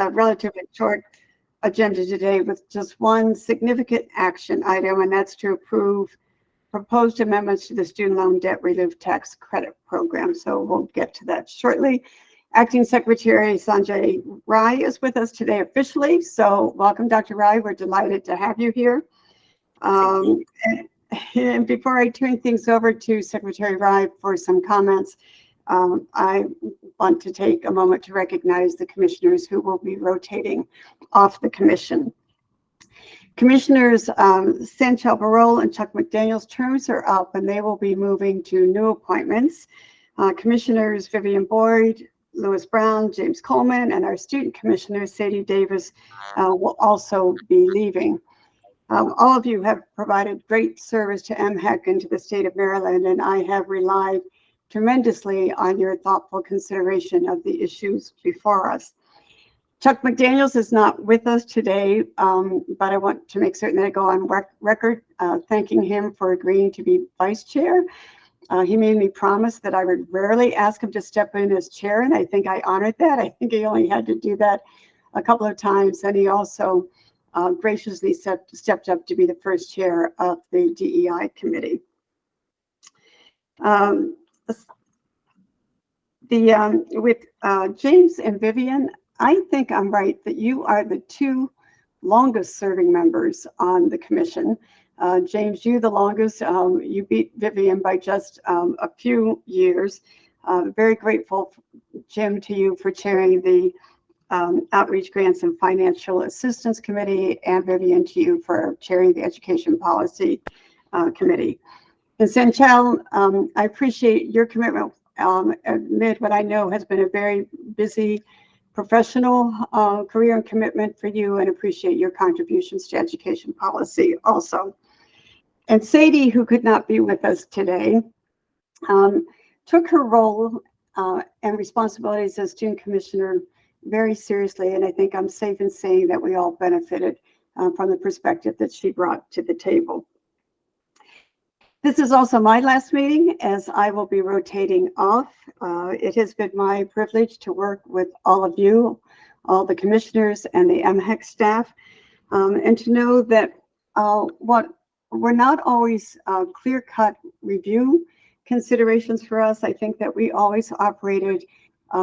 a relatively short agenda today with just one significant action item, and that's to approve proposed amendments to the student loan debt relief tax credit program. So we'll get to that shortly. Acting Secretary Sanjay Rai is with us today officially. So welcome, Dr. Rai. We're delighted to have you here. And before I turn things over to Secretary Rai for some comments, I want to take a moment to recognize the commissioners who will be rotating off the commission. Commissioners Sanchel Barol and Chuck McDaniel's terms are up, and they will be moving to new appointments. Commissioners Vivian Boyd, Lewis Brown, James Coleman, and our student commissioner, Sadie Davis, will also be leaving. All of you have provided great service to MHEC and to the state of Maryland, and I have relied tremendously on your thoughtful consideration of the issues before us. Chuck McDaniels is not with us today, but I want to make certain that I go on record thanking him for agreeing to be vice chair. He made me promise that I would rarely ask him to step in as chair, and I think I honored that. I think he only had to do that a couple of times, and he also graciously stepped up to be the first chair of the DEI committee. With James and Vivian, I think I'm right that you are the two longest serving members on the commission. James, you the longest. You beat Vivian by just a few years. Very grateful, Jim, to you for chairing the Outreach Grants and Financial Assistance Committee, and Vivian, to you for chairing the Education Policy Committee. And Sanchel, I appreciate your commitment amid what I know has been a very busy professional career and commitment for you, and appreciate your contributions to education policy also. And Sadie, who could not be with us today, took her role and responsibilities as student commissioner very seriously, and I think I'm safe in saying that we all benefited from the perspective that she brought to the table. This is also my last meeting, as I will be rotating off. It has been my privilege to work with all of you, all the commissioners and the MHEC staff, and to know that what were not always clear-cut review considerations for us. I think that we always operated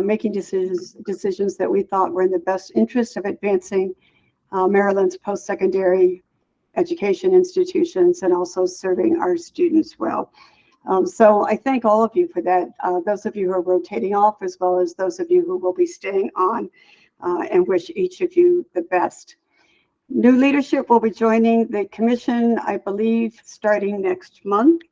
making decisions that we thought were in the best interest of advancing Maryland's post-secondary education institutions and also serving our students well. So I thank all of you for that, those of you who are rotating off, as well as those of you who will be staying on, and wish each of you the best. New leadership will be joining the commission, I believe, starting next month.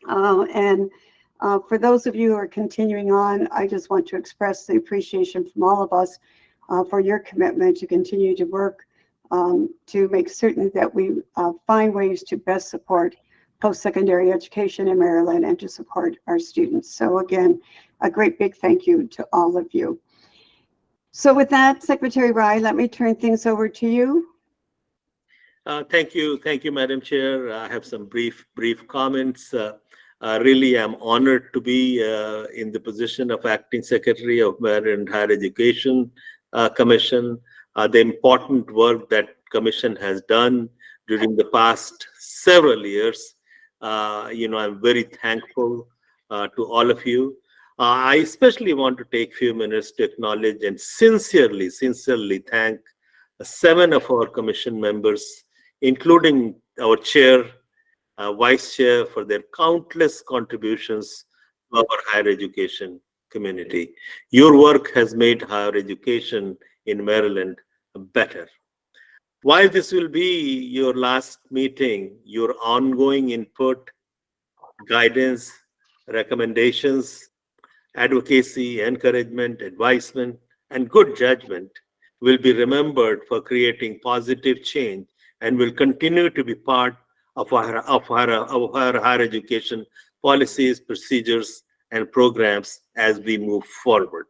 For those of you who are continuing on, I just want to express the appreciation from all of us for your commitment to continue to work to make certain that we find ways to best support post-secondary education in Maryland and to support our students. So again, a great big thank you to all of you. So with that, Secretary Rai, let me turn things over to you. Thank you, Madam Chair. I have some brief comments. Really, I'm honored to be in the position of Acting Secretary of Maryland Higher Education Commission. The important work that Commission has done during the past several years. I'm very thankful to all of you. I especially want to take a few minutes to acknowledge and sincerely thank 7 of our Commission members, including our chair, vice chair, for their countless contributions to our higher education community. Your work has made higher education in Maryland better. While this will be your last meeting, your ongoing input, guidance, recommendations, advocacy, encouragement, advisement, and good judgment will be remembered for creating positive change and will continue to be part of our higher education policies, procedures, and programs as we move forward.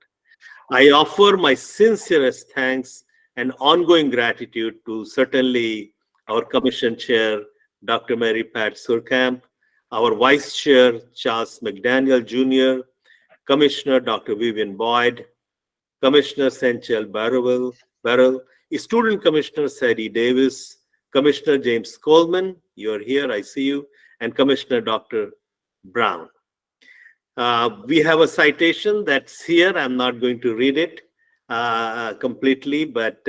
I offer my sincerest thanks and ongoing gratitude to certainly our Commission Chair, Dr. Mary Pat Surkamp, our Vice Chair, Charles McDaniel Jr., Commissioner Dr. Vivian Boyd, Commissioner Sanchel Barowell, Burrell, Student Commissioner Sadie Davis, Commissioner James Coleman, you are here, I see you, and Commissioner Dr. Brown. We have a citation that's here. I'm not going to read it completely, but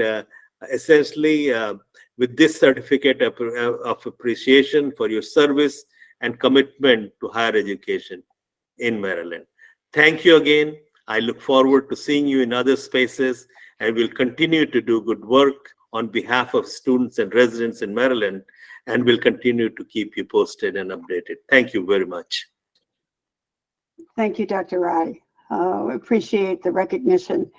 essentially, with this certificate of appreciation for your service and commitment to higher education in Maryland. Thank you again. I look forward to seeing you in other spaces, and will continue to do good work on behalf of students and residents in Maryland, and will continue to keep you posted and updated. Thank you very much. Thank you, Dr. Rai. Appreciate the recognition.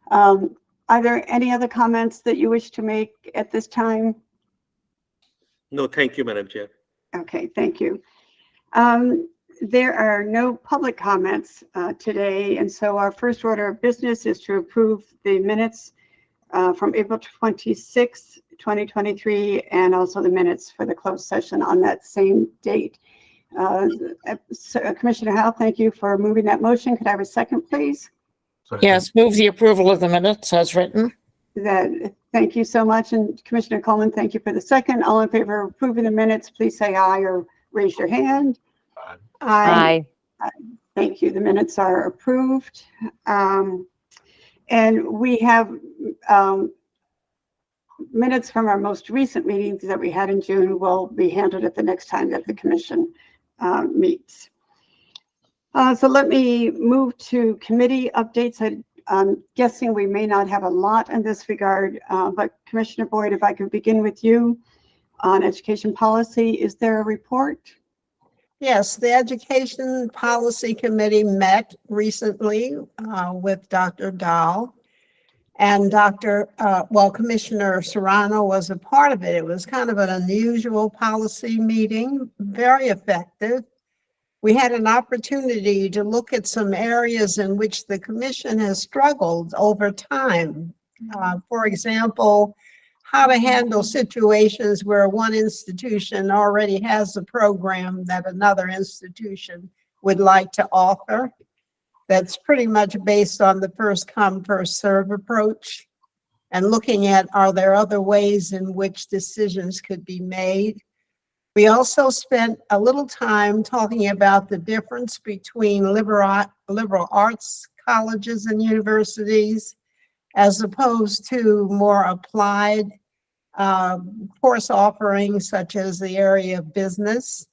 Are there any other comments that you wish to make at this time? No, thank you, Madam Chair. Okay, thank you. There are no public comments today, and so our first order of business is to approve the minutes from April 26, 2023, and also the minutes for the closed session on that same date. Commissioner Howell, thank you for moving that motion. Could I have a second, please? Yes, move the approval of the minutes as written. Thank you so much. And Commissioner Coleman, thank you for the second. All in favor of approving the minutes, please say aye or raise your hand. Aye. Thank you. The minutes are approved. And we have minutes from our most recent meetings that we had in June will be handled at the next time that the commission meets. So let me move to committee updates. I'm guessing we may not have a lot in this regard, but Commissioner Boyd, if I could begin with you on education policy, is there a report? Yes, the Education Policy Committee met recently with Dr. Dahl, and Commissioner Serrano was a part of it. It was kind of an unusual policy meeting, very effective. We had an opportunity to look at some areas in which the commission has struggled over time. For example, how to handle situations where one institution already has a program that another institution would like to offer. That's pretty much based on the first come, first serve approach, and looking at, are there other ways in which decisions could be made? We also spent a little time talking about the difference between liberal arts colleges and universities as opposed to more applied course offerings such as the area of business.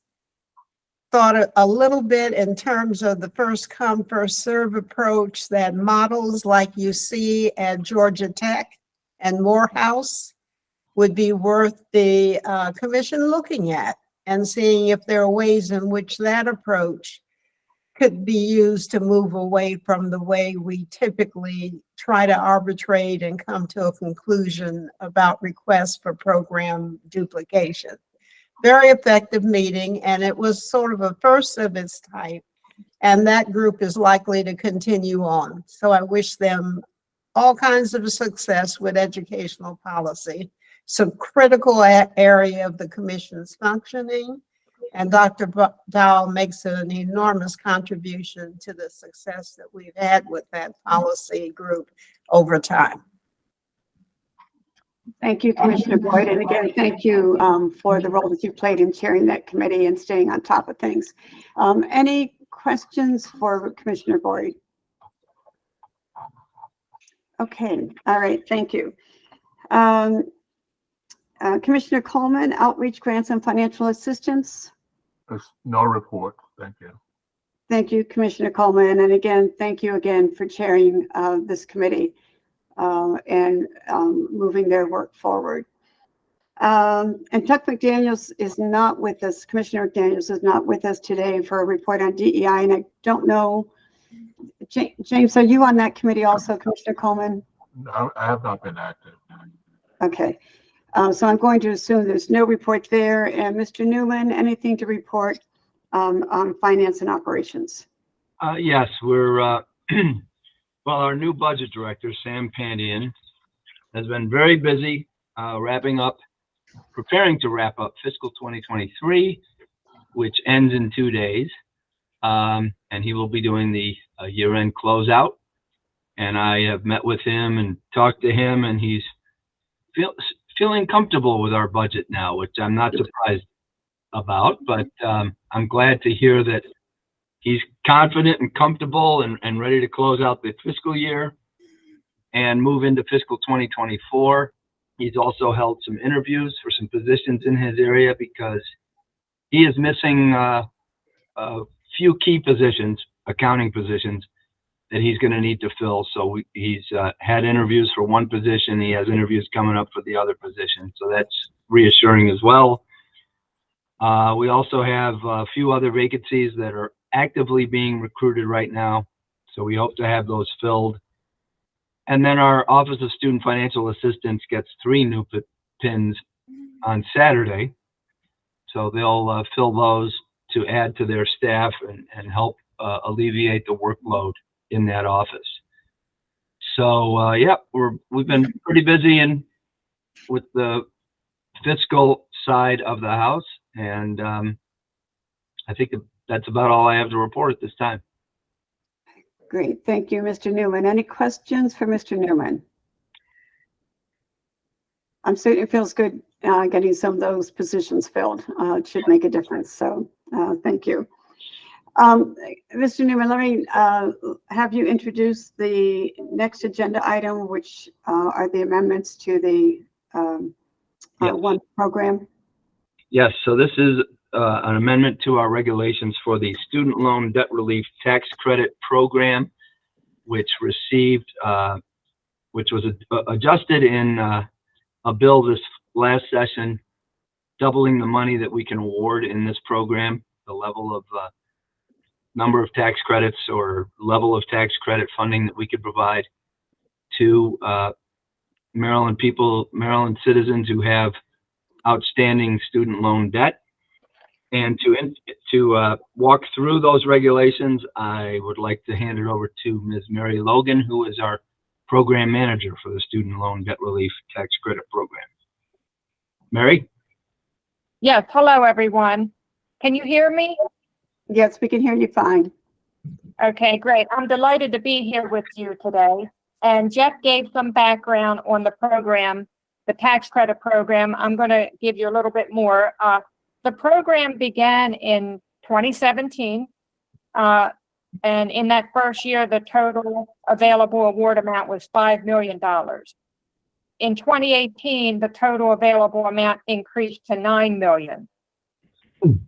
Thought a little bit in terms of the first come, first serve approach that models like you see at Georgia Tech and Morehouse would be worth the commission looking at and seeing if there are ways in which that approach could be used to move away from the way we typically try to arbitrate and come to a conclusion about requests for program duplication. Very effective meeting, and it was sort of a first of its type, and that group is likely to continue on. So I wish them all kinds of success with educational policy. Some critical area of the commission's functioning, and Dr. Dahl makes an enormous contribution to the success that we've had with that policy group over time. Thank you, Commissioner Boyd. And again, thank you for the role that you played in chairing that committee and staying on top of things. Any questions for Commissioner Boyd? Okay, all right, thank you. Commissioner Coleman, outreach grants and financial assistance. There's no report. Thank you. Thank you, Commissioner Coleman. And again, thank you again for chairing this committee and moving their work forward. And Chuck McDaniels is not with us. Commissioner McDaniels is not with us today for a report on DEI. And I don't know, James, are you on that committee also, Commissioner Coleman? No, I have not been active. Okay. So I'm going to assume there's no report there. And Mr. Newman, anything to report on finance and operations? Yes, we're, well, our new budget director, Sam Pandian, has been very busy preparing to wrap up fiscal 2023, which ends in 2 days. And he will be doing the year-end closeout. And I have met with him and talked to him, and he's feeling comfortable with our budget now, which I'm not surprised about, but I'm glad to hear that he's confident and comfortable and ready to close out the fiscal year and move into fiscal 2024. He's also held some interviews for some positions in his area because he is missing a few key positions, accounting positions, that he's going to need to fill. So he's had interviews for one position. He has interviews coming up for the other position. So that's reassuring as well. We also have a few other vacancies that are actively being recruited right now. So we hope to have those filled. And then our Office of Student Financial Assistance gets 3 new pins on Saturday. So they'll fill those to add to their staff and help alleviate the workload in that office. So yeah, we've been pretty busy with the fiscal side of the house, and I think that's about all I have to report at this time. Great, thank you, Mr. Newman. Any questions for Mr. Newman? I'm certain it feels good getting some of those positions filled. It should make a difference, so thank you. Mr. Newman, let me have you introduce the next agenda item, which are the amendments to the one program. Yes, so this is an amendment to our regulations for the Student Loan Debt Relief Tax Credit Program, which received, which was adjusted in a bill this last session, doubling the money that we can award in this program, the level of number of tax credits or level of tax credit funding that we could provide to Maryland citizens who have outstanding student loan debt. And to walk through those regulations, I would like to hand it over to Ms. Mary Logan, who is our program manager for the Student Loan Debt Relief Tax Credit Program. Mary? Yes, hello everyone. Can you hear me? Yes, we can hear you fine. Okay, great. I'm delighted to be here with you today. And Jeff gave some background on the program, the tax credit program. I'm going to give you a little bit more. The program began in 2017. And in that first year, the total available award amount was $5 million. In 2018, the total available amount increased to $9 million.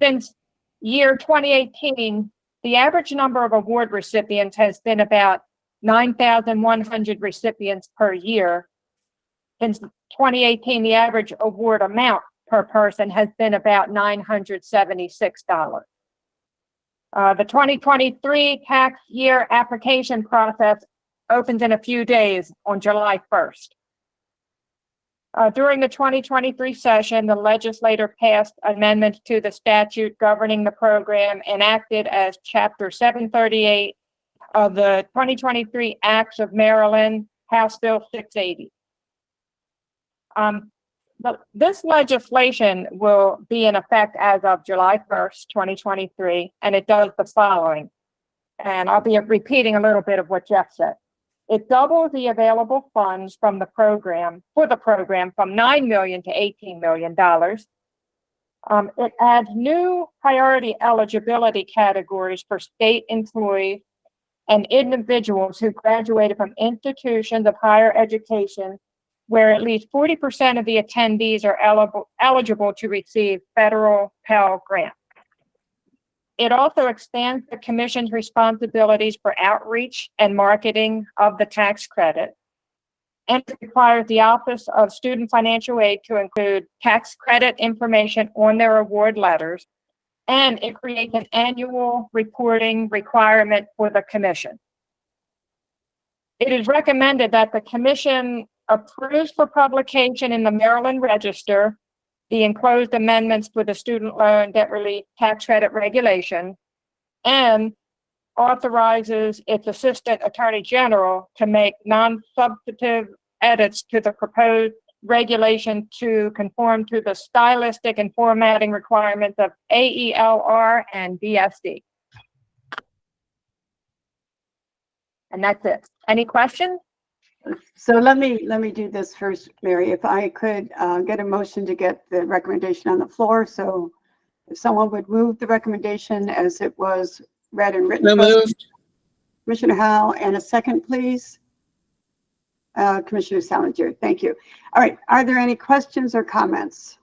Since year 2018, the average number of award recipients has been about 9,100 recipients per year. Since 2018, the average award amount per person has been about $976. The 2023 tax year application process opens in a few days on July 1st. During the 2023 session, the legislature passed amendments to the statute governing the program, enacted as Chapter 738 of the 2023 Acts of Maryland, House Bill 680. This legislation will be in effect as of July 1st, 2023, and it does the following. And I'll be repeating a little bit of what Jeff said. It doubles the available funds from the program, for the program, from $9 million to $18 million. It adds new priority eligibility categories for state employees and individuals who graduated from institutions of higher education where at least 40% of the attendees are eligible to receive federal Pell Grant. It also expands the Commission's responsibilities for outreach and marketing of the tax credit, and requires the Office of Student Financial Aid to include tax credit information on their award letters, and it creates an annual reporting requirement for the Commission. It is recommended that the Commission approves for publication in the Maryland Register the enclosed amendments for the Student Loan Debt Relief Tax Credit Regulation, and authorizes its Assistant Attorney General to make non-substantive edits to the proposed regulation to conform to the stylistic and formatting requirements of AELR and BSD. And that's it. Any questions? So let me do this first, Mary. If I could get a motion to get the recommendation on the floor. So if someone would move the recommendation as it was read and written. So moved. Commissioner Howell, and a second, please. Commissioner Salinger, thank you. All right, are there any questions or comments?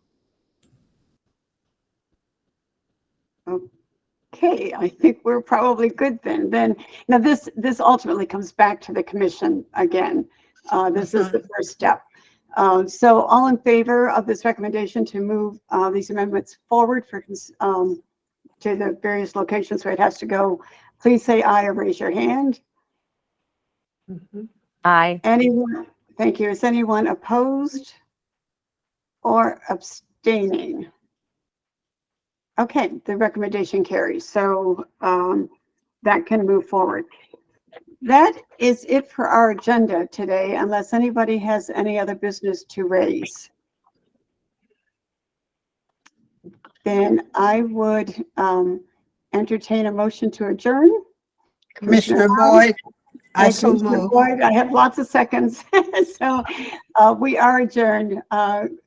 Okay, I think we're probably good then. Now this ultimately comes back to the commission again. This is the first step. So all in favor of this recommendation to move these amendments forward for to the various locations where it has to go, please say aye or raise your hand. Aye. Anyone? Thank you. Is anyone opposed or abstaining? Okay, the recommendation carries. So that can move forward. That is it for our agenda today, unless anybody has any other business to raise. Then I would entertain a motion to adjourn. Commissioner Howell? Boyd, I so Commissioner move. Boyd, I have lots of seconds. So we are adjourned.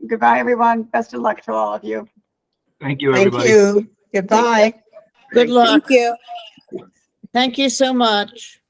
Goodbye, everyone. Best of luck to all of you. Thank you, Thank everybody. you. Goodbye. Good luck. Thank you. Thank you so much.